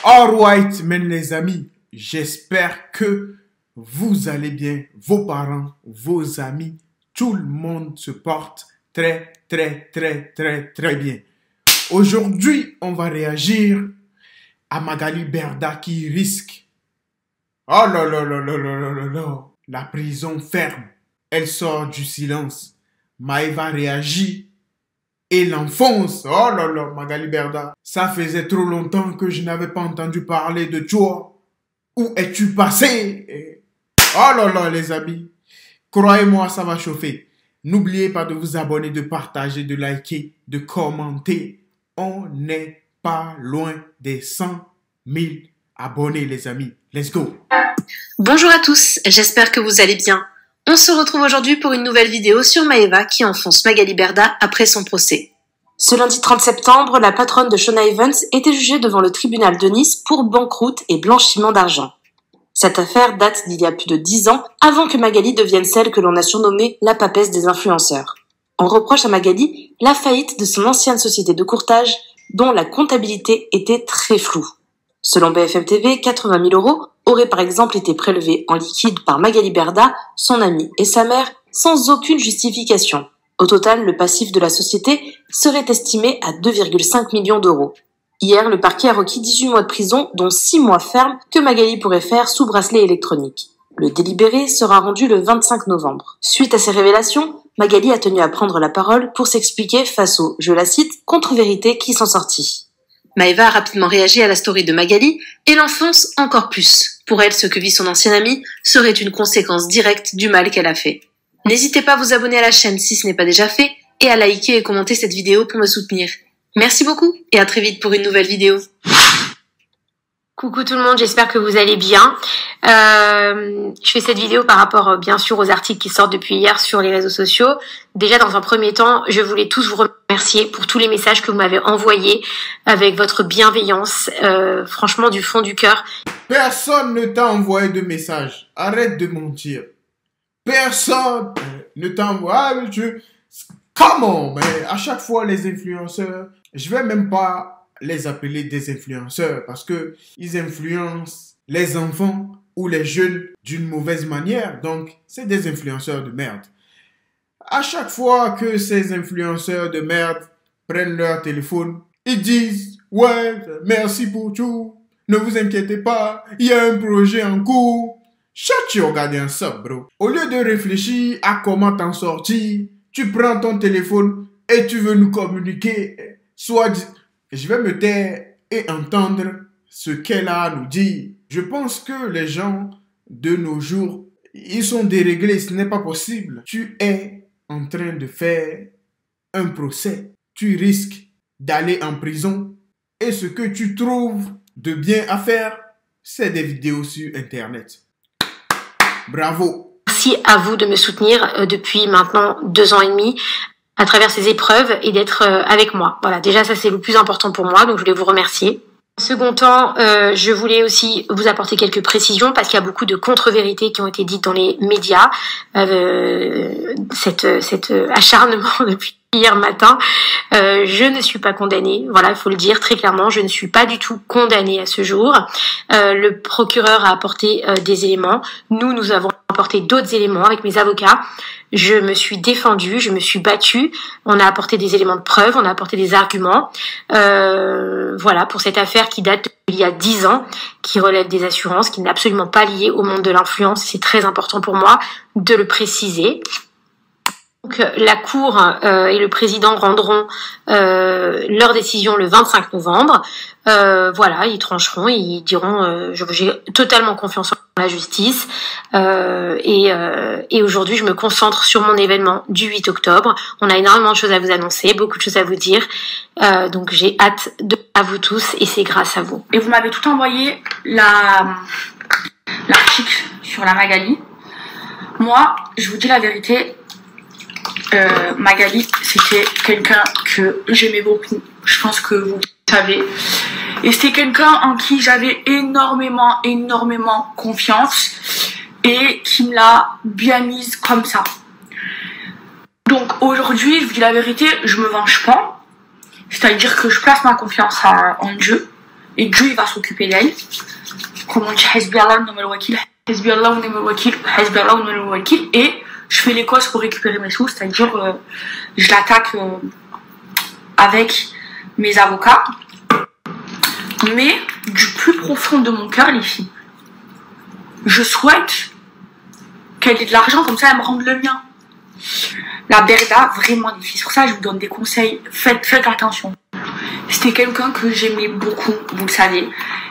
Alright, les amis, j'espère que vous allez bien, vos parents, vos amis, tout le monde se porte très bien. Aujourd'hui, on va réagir à Magali Berda qui risque, oh là là là là là là là, la prison ferme. Elle sort du silence. Maëva réagit et l'enfonce. Oh là là, Magali Berda. Ça faisait trop longtemps que je n'avais pas entendu parler de toi. Où es-tu passé? Oh là là, les amis. Croyez-moi, ça va chauffer. N'oubliez pas de vous abonner, de partager, de liker, de commenter. On n'est pas loin des 100 000 abonnés, les amis. Let's go. Bonjour à tous, j'espère que vous allez bien. On se retrouve aujourd'hui pour une nouvelle vidéo sur Maëva qui enfonce Magali Berda après son procès. Ce lundi 30 septembre, la patronne de Shawna Evans était jugée devant le tribunal de Nice pour banqueroute et blanchiment d'argent. Cette affaire date d'il y a plus de 10 ans, avant que Magali devienne celle que l'on a surnommée la papesse des influenceurs. On reproche à Magali la faillite de son ancienne société de courtage, dont la comptabilité était très floue. Selon BFM TV, 80 000 € auraient par exemple été prélevés en liquide par Magali Berda, son amie et sa mère, sans aucune justification. Au total, le passif de la société serait estimé à 2,5 millions d'euros. Hier, le parquet a requis 18 mois de prison, dont 6 mois fermes que Magali pourrait faire sous bracelet électronique. Le délibéré sera rendu le 25 novembre. Suite à ces révélations, Magali a tenu à prendre la parole pour s'expliquer face aux, je la cite, contre-vérités qui sont sorties. Maëva a rapidement réagi à la story de Magali et l'enfonce encore plus. Pour elle, ce que vit son ancienne amie serait une conséquence directe du mal qu'elle a fait. N'hésitez pas à vous abonner à la chaîne si ce n'est pas déjà fait et à liker et commenter cette vidéo pour me soutenir. Merci beaucoup et à très vite pour une nouvelle vidéo. Coucou tout le monde, j'espère que vous allez bien. Je fais cette vidéo par rapport bien sûr aux articles qui sortent depuis hier sur les réseaux sociaux. Déjà dans un premier temps, je voulais tous vous remercier pour tous les messages que vous m'avez envoyés avec votre bienveillance, franchement du fond du cœur. Personne ne t'a envoyé de message. Arrête de mentir. Personne ne t'envoie. Comment? Mais à chaque fois les influenceurs, je vais même pas les appeler des influenceurs parce que ils influencent les enfants ou les jeunes d'une mauvaise manière. Donc, c'est des influenceurs de merde. À chaque fois que ces influenceurs de merde prennent leur téléphone, ils disent « Ouais, merci pour tout. Ne vous inquiétez pas, il y a un projet en cours. » Shut your goddamn up, bro. Au lieu de réfléchir à comment t'en sortir, tu prends ton téléphone et tu veux nous communiquer. Soit je vais me taire et entendre ce qu'elle a à nous dire. Je pense que les gens de nos jours, ils sont déréglés. Ce n'est pas possible. Tu es en train de faire un procès. Tu risques d'aller en prison. Et ce que tu trouves de bien à faire, c'est des vidéos sur Internet. Bravo. Merci à vous de me soutenir depuis maintenant 2 ans et demi à travers ces épreuves et d'être avec moi. Voilà, déjà ça c'est le plus important pour moi, donc je voulais vous remercier. En second temps, je voulais aussi vous apporter quelques précisions parce qu'il y a beaucoup de contre-vérités qui ont été dites dans les médias. Cet acharnement depuis hier matin, je ne suis pas condamnée. Voilà, il faut le dire très clairement, je ne suis pas du tout condamnée à ce jour. Le procureur a apporté des éléments. Nous avons apporté d'autres éléments avec mes avocats. Je me suis défendue, je me suis battue. On a apporté des éléments de preuve, on a apporté des arguments. Voilà, pour cette affaire qui date d'il y a 10 ans, qui relève des assurances, qui n'est absolument pas liée au monde de l'influence. C'est très important pour moi de le préciser. Donc, la Cour et le président rendront leur décision le 25 novembre. Voilà, ils trancheront, ils diront j'ai totalement confiance en la justice. Et aujourd'hui, je me concentre sur mon événement du 8 octobre. On a énormément de choses à vous annoncer, beaucoup de choses à vous dire. Donc j'ai hâte à vous tous et c'est grâce à vous. Et vous m'avez tout envoyé l'article sur la Magali. Moi, je vous dis la vérité. Magali, c'était quelqu'un que j'aimais beaucoup. Je pense que vous savez. Et c'était quelqu'un en qui j'avais énormément confiance et qui me l'a bien mise comme ça. Donc aujourd'hui, je vous dis la vérité, je me venge pas. C'est-à-dire que je place ma confiance en Dieu et Dieu il va s'occuper d'elle. Comme on dit, Hasbi Allah wa ni'mal wakil, Hasbi Allah wa ni'mal wakil, Hasbi Allah wa ni'mal wakil, et je fais les causes pour récupérer mes sous, c'est-à-dire je l'attaque avec mes avocats. Mais du plus profond de mon cœur, les filles, je souhaite qu'elle ait de l'argent, comme ça elle me rende le mien. La Berda, vraiment les filles, sur ça je vous donne des conseils, faites attention. C'était quelqu'un que j'aimais beaucoup, vous le savez,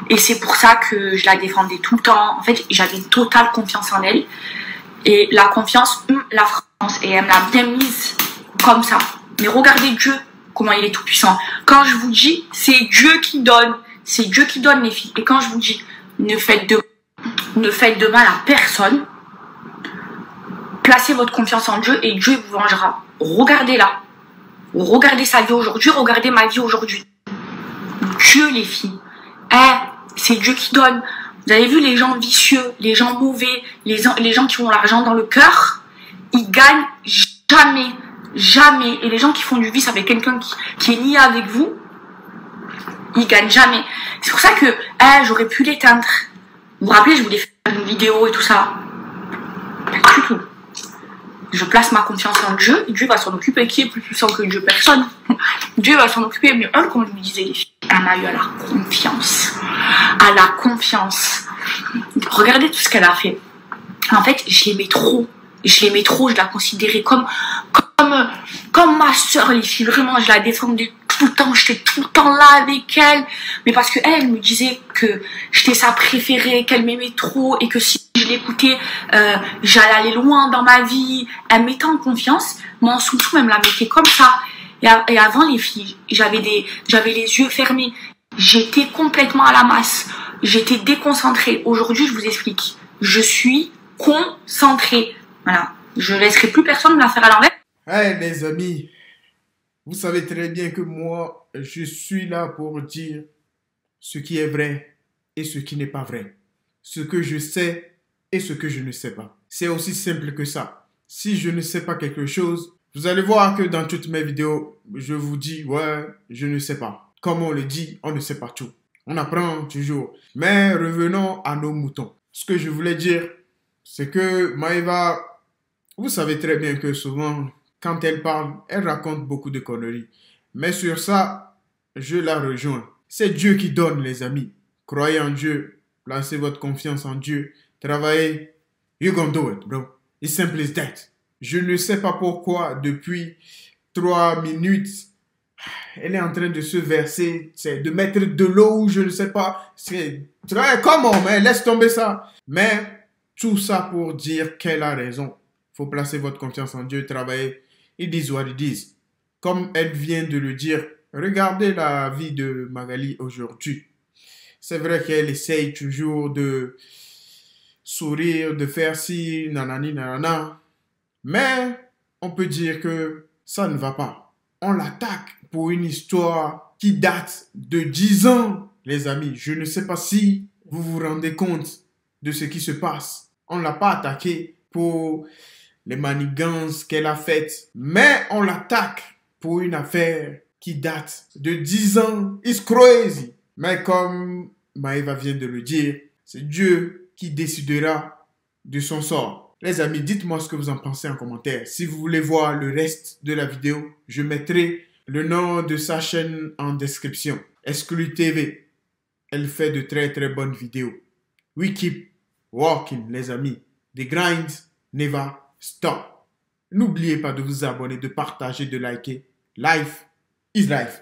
et c'est pour ça que je la défendais tout le temps. En fait, j'avais une totale confiance en elle, et la confiance, la France, et elle me l'a bien mise comme ça. Mais regardez Dieu, comment il est tout puissant. Quand je vous dis, c'est Dieu qui donne, c'est Dieu qui donne les filles. Et quand je vous dis, ne faites de mal à personne, placez votre confiance en Dieu et Dieu vous vengera. Regardez-la. Regardez sa vie aujourd'hui, regardez ma vie aujourd'hui. Dieu, les filles. C'est Dieu qui donne. Vous avez vu les gens vicieux, les gens mauvais, les gens qui ont l'argent dans le cœur, ils gagnent jamais. Jamais. Et les gens qui font du vice avec quelqu'un qui est lié avec vous, ils gagnent jamais. C'est pour ça que j'aurais pu l'éteindre. Vous vous rappelez, je voulais faire une vidéo et tout ça. Pas du tout. Je place ma confiance en Dieu, et Dieu va s'en occuper. Qui est plus puissant que Dieu? Personne. Dieu va s'en occuper. Mais comme je vous disais, les filles, elle m'a eu à la confiance. À la confiance. Regardez tout ce qu'elle a fait. En fait, je l'aimais trop. Je la considérais comme ma soeur, les filles. Vraiment, je la défendais tout le temps. J'étais tout le temps là avec elle. Mais parce que elle me disait que j'étais sa préférée, qu'elle m'aimait trop et que si je l'écoutais, j'allais aller loin dans ma vie. Elle me mettait en confiance. Moi, en sous-sous, elle me la mettait comme ça. Et avant, les filles, j'avais les yeux fermés. J'étais complètement à la masse. J'étais déconcentrée. Aujourd'hui, je vous explique. Je suis concentrée. Voilà. Je ne laisserai plus personne me la faire à l'envers. Hey les amis, vous savez très bien que moi, je suis là pour dire ce qui est vrai et ce qui n'est pas vrai. Ce que je sais et ce que je ne sais pas. C'est aussi simple que ça. Si je ne sais pas quelque chose, vous allez voir que dans toutes mes vidéos, je vous dis, ouais, je ne sais pas. Comme on le dit, on ne sait pas tout. On apprend toujours. Mais revenons à nos moutons. Ce que je voulais dire, c'est que Maeva, vous savez très bien que souvent, quand elle parle, elle raconte beaucoup de conneries. Mais sur ça, je la rejoins. C'est Dieu qui donne, les amis. Croyez en Dieu. Placez votre confiance en Dieu. Travaillez. You're gonna do it, bro. It's simple as that. Je ne sais pas pourquoi, depuis 3 minutes, elle est en train de se verser, de mettre de l'eau ou je ne sais pas. Comment, mais laisse tomber ça. Mais tout ça pour dire qu'elle a raison. Il faut placer votre confiance en Dieu, travailler. Ils disent what ils disent. Comme elle vient de le dire, regardez la vie de Magali aujourd'hui. C'est vrai qu'elle essaye toujours de sourire, de faire ci, nanani, nanana. Mais on peut dire que ça ne va pas. On l'attaque pour une histoire qui date de 10 ans, les amis. Je ne sais pas si vous vous rendez compte de ce qui se passe. On ne l'a pas attaqué pour les manigances qu'elle a faites, mais on l'attaque pour une affaire qui date de 10 ans. It's crazy. Mais comme Maeva vient de le dire, c'est Dieu qui décidera de son sort. Les amis, dites-moi ce que vous en pensez en commentaire. Si vous voulez voir le reste de la vidéo, je mettrai le nom de sa chaîne en description. Exclu TV. Elle fait de très très bonnes vidéos. We keep walking, les amis. The grind never stop. N'oubliez pas de vous abonner, de partager, de liker. Life is life.